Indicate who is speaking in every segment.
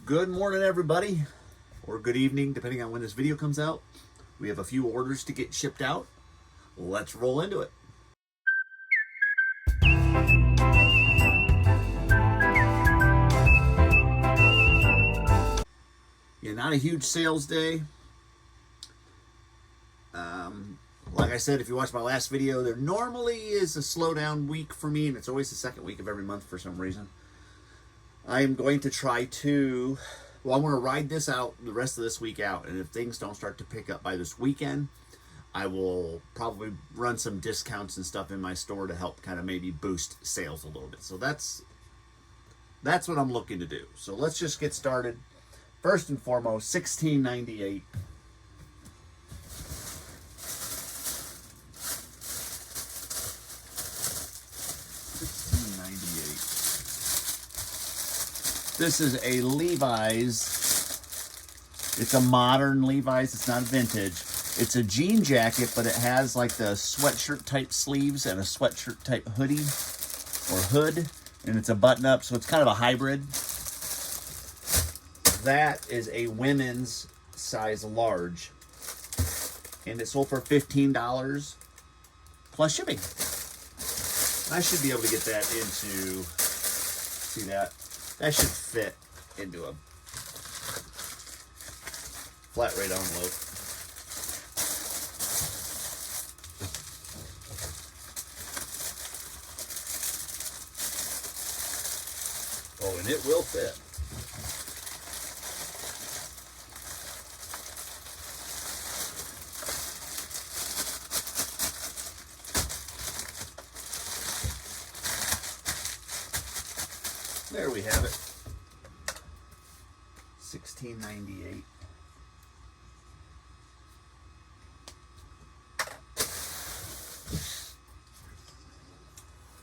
Speaker 1: Good morning, everybody, or good evening, depending on when this video comes out. We have a few orders to get shipped out. Let's roll into it. Yeah, not a huge sales day. Like I said, if you watched my last video, there normally is a slowdown week for me, and it's always the second week of every month for some reason. I am going to try to, well, I want to ride this out the rest of this week out, and if things don't start to pick up by this weekend, I will probably run some discounts and stuff in my store to help kind of maybe boost sales a little bit. So that's what I'm looking to do. So let's just get started. First and foremost, $16.98. This is a Levi's. It's a modern Levi's. It's not vintage. It's a jean jacket, but it has like the sweatshirt type sleeves and a sweatshirt type hoodie or hood, and it's a button up, so it's kind of a hybrid. That is a women's size large, and it sold for $15 plus shipping. I should be able to get that into, see that? That should fit into a flat rate envelope. Oh, and it will fit. There we have it. $16.98.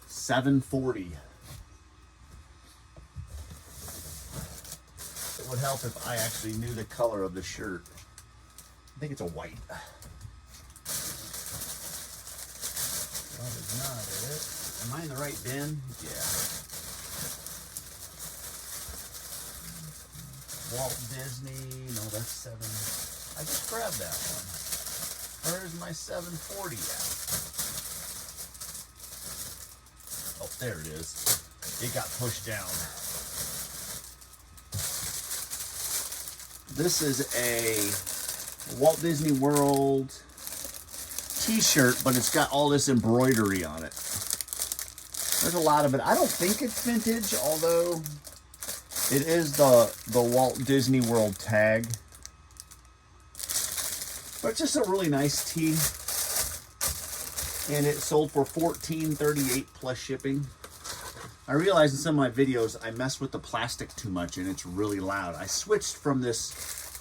Speaker 1: $7.40. It would help if I actually knew the color of the shirt. I think it's a white. That is not it. Am I in the right bin? Yeah. Walt Disney, no, that's 7. I just grabbed that one. Where's my 740 at? Oh, there it is. It got pushed down. This is a Walt Disney World t-shirt, but it's got all this embroidery on it. There's a lot of it. I don't think it's vintage, although it is the Walt Disney World tag. But just a really nice tee. And it sold for $14.38 plus shipping. I realized in some of my videos I mess with the plastic too much and it's really loud. I switched from this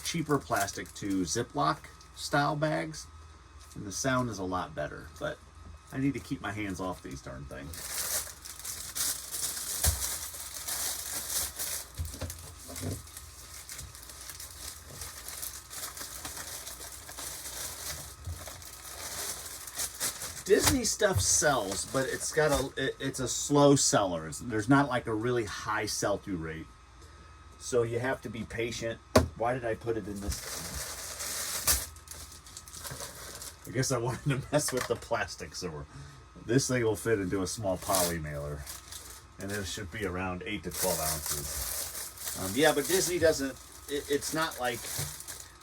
Speaker 1: cheaper plastic to Ziploc style bags, and the sound is a lot better. But I need to keep my hands off these darn things. Disney stuff sells, but it's a slow seller. There's not like a really high sell-through rate. So you have to be patient. Why did I put it in this? I guess I wanted to mess with the plastic, so this thing will fit into a small poly mailer. And it should be around 8 to 12 ounces. Yeah, but Disney doesn't, it's not like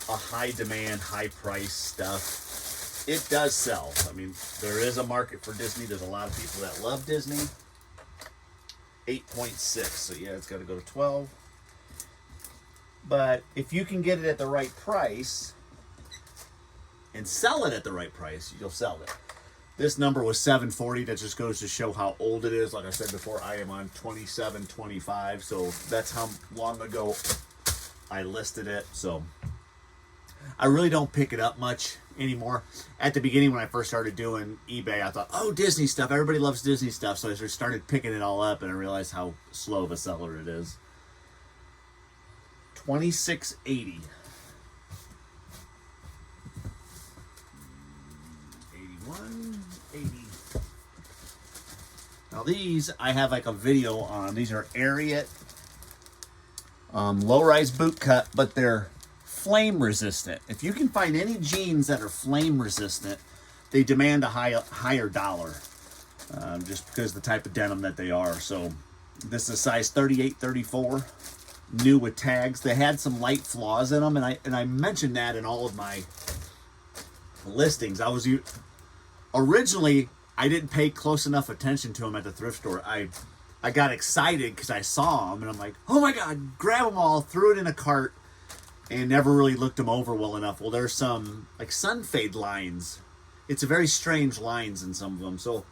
Speaker 1: a high demand, high price stuff. It does sell. I mean, there is a market for Disney. There's a lot of people that love Disney. 8.6, so yeah, it's got to go to 12. But if you can get it at the right price and sell it at the right price, you'll sell it. This number was $7.40. That just goes to show how old it is. Like I said before, I am on 27.25, so that's how long ago I listed it. So I really don't pick it up much anymore. At the beginning, when I first started doing eBay, I thought, oh, Disney stuff. Everybody loves Disney stuff. So I just started picking it all up, and I realized how slow of a seller it is. $26.80. 81.80. Now these, I have like a video on. These are Ariat Low-rise boot cut, but they're flame resistant. If you can find any jeans that are flame resistant, they demand a higher dollar, just because of the type of denim that they are. So this is a size 38, 34, new with tags. They had some light flaws in them, and I mentioned that in all of my listings. Originally, I didn't pay close enough attention to them at the thrift store. I got excited because I saw them, and I'm like, oh my God, grab them all, threw it in a cart, and never really looked them over well enough. Well, there's some like sun fade lines. It's a very strange lines in some of them. So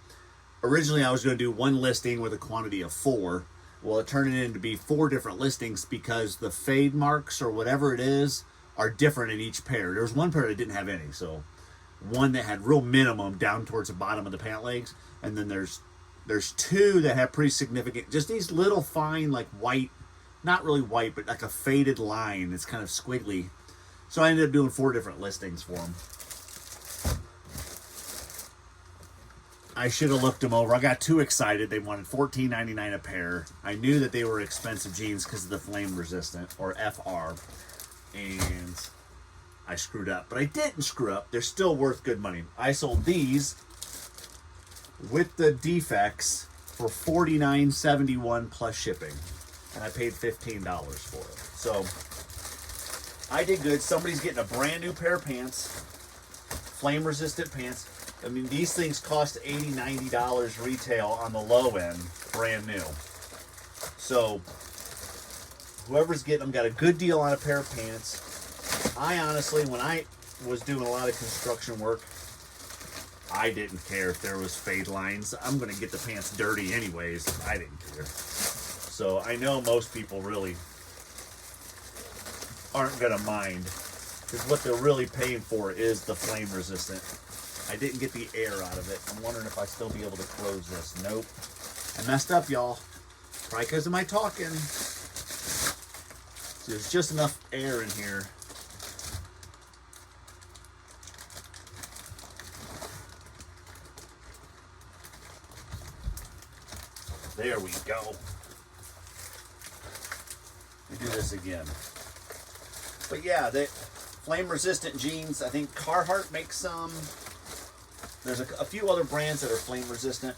Speaker 1: originally I was going to do one listing with a quantity of 4. Well, it turned it into be 4 different listings because the fade marks or whatever it is are different in each pair. There was one pair that didn't have any. So one that had real minimum down towards the bottom of the pant legs. And then there's 2 that have pretty significant, just these little fine, like white, not really white, but like a faded line. It's kind of squiggly. So I ended up doing 4 different listings for them. I should have looked them over. I got too excited. They wanted $14.99 a pair. I knew that they were expensive jeans because of the flame resistant, or FR. And I screwed up. But I didn't screw up. They're still worth good money. I sold these with the defects for $49.71 plus shipping. And I paid $15 for it. So I did good. Somebody's getting a brand new pair of pants. Flame resistant pants. I mean, these things cost $80, $90 retail on the low end, brand new. So whoever's getting them got a good deal on a pair of pants. I honestly, when I was doing a lot of construction work, I didn't care if there was fade lines. I'm going to get the pants dirty anyways. I didn't care. So I know most people really aren't going to mind, because what they're really paying for is the flame resistant. I didn't get the air out of it. I'm wondering if I still be able to close this. Nope. I messed up, y'all. Probably because of my talking. So there's just enough air in here. There we go. Let me do this again. But yeah, the flame resistant jeans, I think Carhartt makes some. There's a few other brands that are flame resistant.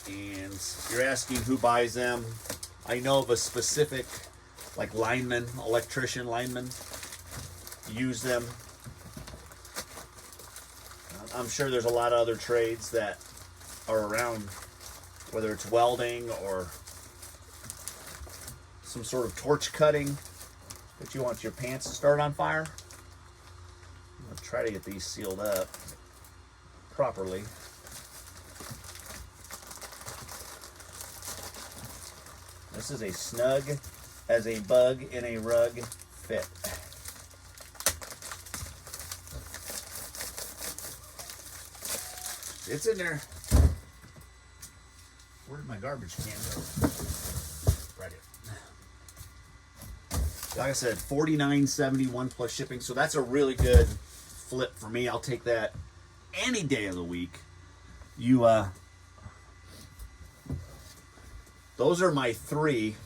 Speaker 1: And you're asking who buys them. I know of a specific, like lineman, electrician lineman, use them. I'm sure there's a lot of other trades that are around, whether it's welding or some sort of torch cutting, that you want your pants to start on fire. I'm going to try to get these sealed up properly. This is a snug as a bug in a rug fit. It's in there. Where did my garbage can go? Right here. Like I said, $49.71 plus shipping. So that's a really good flip for me. I'll take that any day of the week. Those are my 3.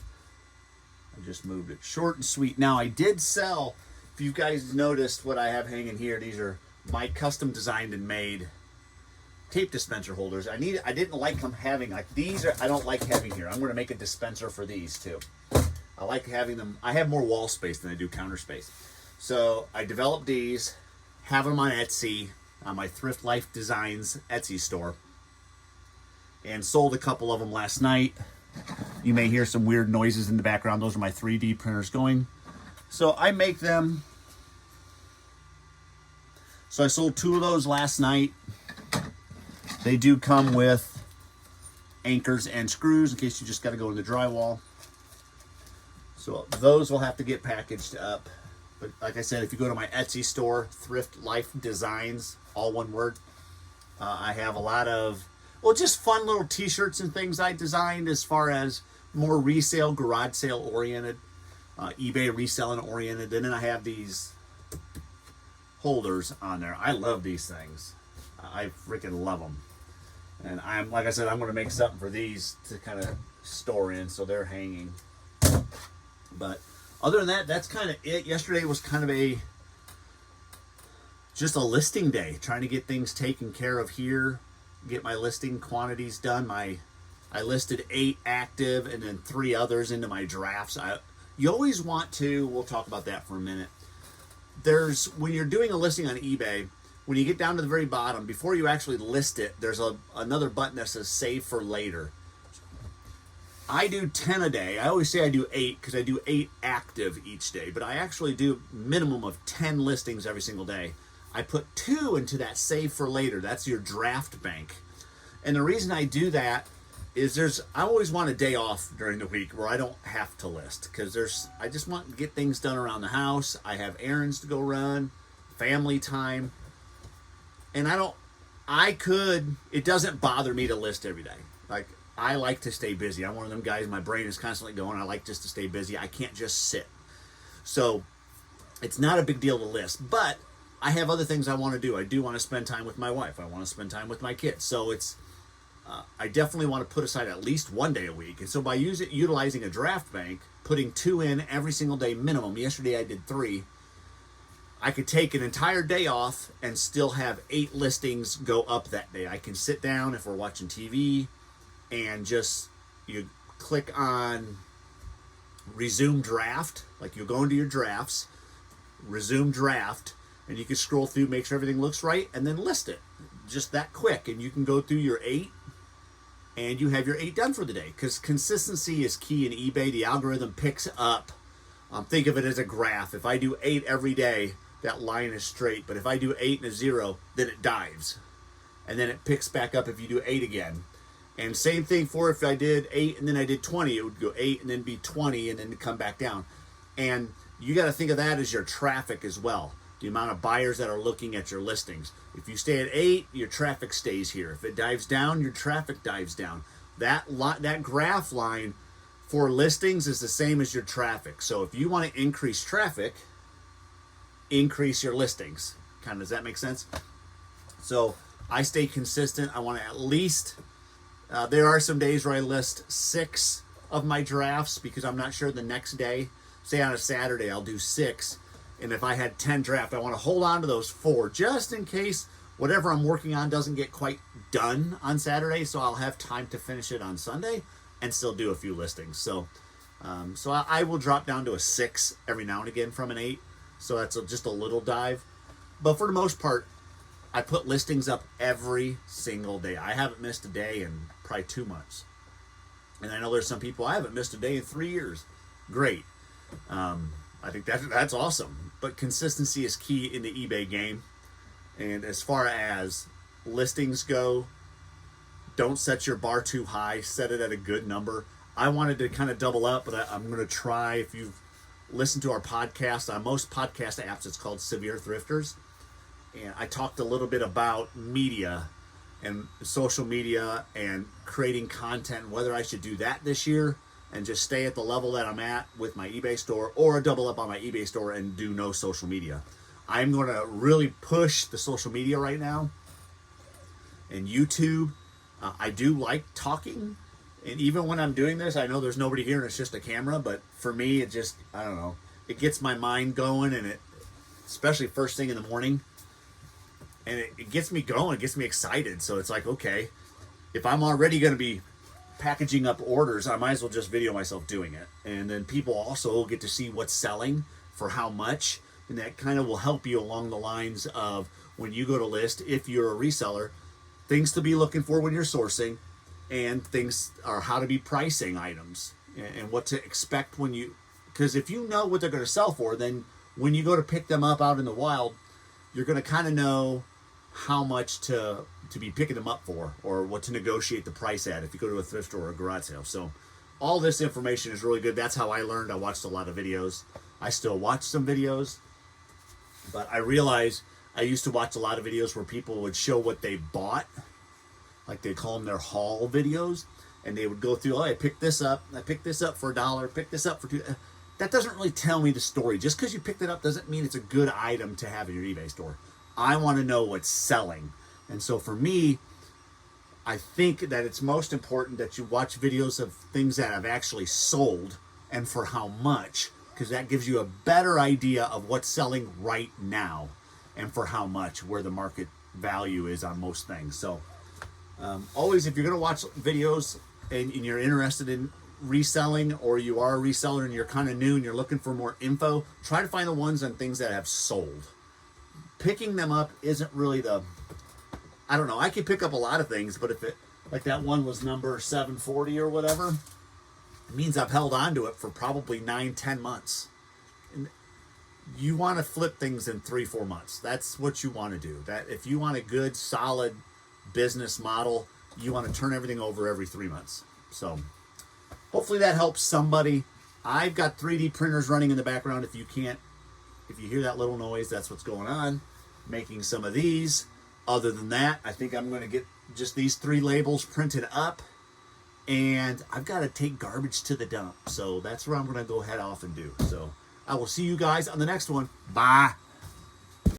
Speaker 1: I just moved it. Short and sweet. Now I did sell, if you guys noticed what I have hanging here, these are my custom designed and made tape dispenser holders. I didn't like them having, like these I don't like having here. I'm going to make a dispenser for these too. I like having them. I have more wall space than I do counter space. So I developed these, have them on Etsy, on my Thrift Life Designs Etsy store, and sold a couple of them last night. You may hear some weird noises in the background. Those are my 3D printers going. So I make them. So I sold 2 of those last night. They do come with anchors and screws in case you just got to go in the drywall. So those will have to get packaged up. But like I said, if you go to my Etsy store, Thrift Life Designs, all one word, I have a lot of, well, just fun little t-shirts and things I designed as far as more resale, garage sale oriented, eBay reselling oriented. And then I have these holders on there. I love these things. I freaking love them. And like I said, I'm going to make something for these to kind of store in so they're hanging. But other than that, that's kind of it. Yesterday was kind of just a listing day, trying to get things taken care of here, get my listing quantities done. I listed 8 active and then 3 others into my drafts. You always want to, we'll talk about that for a minute. When you're doing a listing on eBay, when you get down to the very bottom, before you actually list it, there's another button that says save for later. I do 10 a day. I always say I do 8 because I do 8 active each day, but I actually do minimum of 10 listings every single day. I put 2 into that save for later. That's your draft bank. And the reason I do that is I always want a day off during the week where I don't have to list, because I just want to get things done around the house. I have errands to go run, family time, and it doesn't bother me to list every day. Like, I like to stay busy. I'm one of them guys, my brain is constantly going. I like just to stay busy. I can't just sit. So it's not a big deal to list, but I have other things I want to do. I do want to spend time with my wife. I want to spend time with my kids. So I definitely want to put aside at least 1 day a week. And so by utilizing a draft bank, putting 2 in every single day minimum, yesterday I did 3, I could take an entire day off and still have 8 listings go up that day. I can sit down if we're watching TV and you click on resume draft, like you'll go into your drafts, resume draft, and you can scroll through, make sure everything looks right, and then list it. Just that quick, and you can go through your 8, and you have your 8 done for the day. Because consistency is key in eBay. The algorithm picks up. Think of it as a graph. If I do 8 every day, that line is straight. But if I do 8 and a 0, then it dives. And then it picks back up if you do 8 again. And same thing for if I did 8 and then I did 20. It would go 8 and then be 20 and then come back down. And you got to think of that as your traffic as well. The amount of buyers that are looking at your listings. If you stay at 8, your traffic stays here. If it dives down, your traffic dives down. That graph line for listings is the same as your traffic. So if you want to increase traffic, increase your listings. Kind of, does that make sense? So I stay consistent. I want to at least, there are some days where I list 6 of my drafts because I'm not sure the next day. Say on a Saturday, I'll do 6. And if I had 10 draft, I want to hold on to those 4 just in case whatever I'm working on doesn't get quite done on Saturday. So I'll have time to finish it on Sunday and still do a few listings. So I will drop down to a 6 every now and again from an 8. So that's just a little dive. But for the most part, I put listings up every single day. I haven't missed a day in probably 2 months. And I know there's some people, I haven't missed a day in 3 years. Great. I think that's awesome. But consistency is key in the eBay game. And as far as listings go, don't set your bar too high. Set it at a good number. I wanted to kind of double up, but I'm going to try. If you've listened to our podcast, on most podcast apps, it's called SEVER THRIFTERS. And I talked a little bit about media and social media and creating content, and whether I should do that this year and just stay at the level that I'm at with my eBay store, or double up on my eBay store and do no social media. I'm going to really push the social media right now. And YouTube, I do like talking. And even when I'm doing this, I know there's nobody here and it's just a camera, but for me, it just, I don't know, it gets my mind going, and especially first thing in the morning, and it gets me going, it gets me excited. So it's like, okay, if I'm already going to be packaging up orders, I might as well just video myself doing it. And then people also get to see what's selling for how much, and that kind of will help you along the lines of when you go to list, if you're a reseller, things to be looking for when you're sourcing, and things are how to be pricing items and what to expect when you, because if you know what they're going to sell for, then when you go to pick them up out in the wild, you're going to kind of know how much to be picking them up for, or what to negotiate the price at if you go to a thrift store or a garage sale. So all this information is really good. That's how I learned. I watched a lot of videos. I still watch some videos, but I realized I used to watch a lot of videos where people would show what they bought, like they call them their haul videos, and they would go through, oh, I picked this up for $1, picked this up for $2. That doesn't really tell me the story. Just because you picked it up doesn't mean it's a good item to have in your eBay store. I want to know what's selling. And so for me, I think that it's most important that you watch videos of things that have actually sold and for how much, because that gives you a better idea of what's selling right now and for how much, where the market value is on most things. So always, if you're going to watch videos and you're interested in reselling, or you are a reseller and you're kind of new and you're looking for more info, try to find the ones on things that have sold. Picking them up isn't really I don't know, I could pick up a lot of things, but if it, like that one was number 740 or whatever, it means I've held on to it for probably 9-10 months. And you want to flip things in 3-4 months. That's what you want to do. That if you want a good, solid business model, you want to turn everything over every 3 months. So hopefully that helps somebody. I've got 3D printers running in the background. If you hear that little noise, that's what's going on. Making some of these. Other than that, I think I'm going to get just these 3 labels printed up. And I've got to take garbage to the dump. So that's where I'm going to go head off and do. So I will see you guys on the next one. Bye.